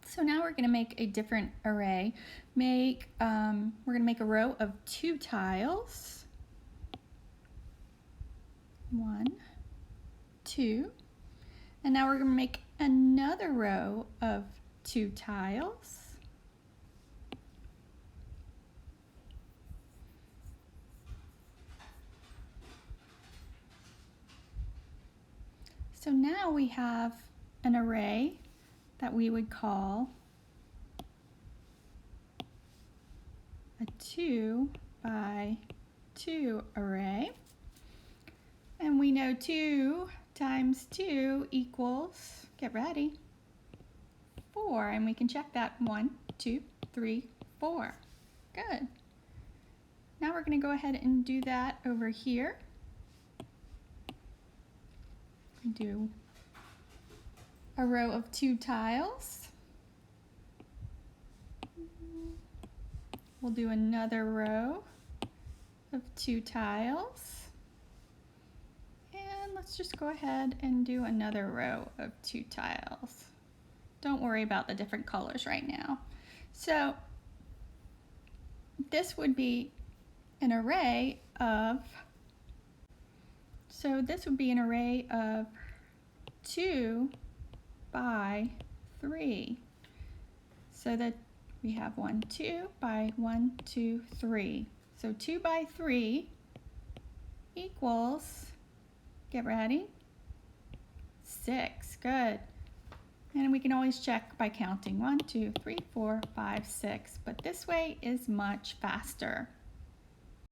So now we're going to make a different array. We're going to make a row of 2 tiles. 1, 2. And now we're going to make another row of 2 tiles. So now we have an array that we would call a 2 by 2 array. And we know 2 times 2 equals, get ready, 4. And we can check that. 1, 2, 3, 4. Good. Now we're going to go ahead and do that over here. Do a row of 2 tiles. We'll do another row of 2 tiles. And let's just go ahead and do another row of 2 tiles. Don't worry about the different colors right now. So this would be an array of, this would be an array of 2 by 3. So that we have 1, 2 by 1, 2, 3. So 2 by 3 equals, get ready, 6. Good. And we can always check by counting 1, 2, 3, 4, 5, 6. But this way is much faster.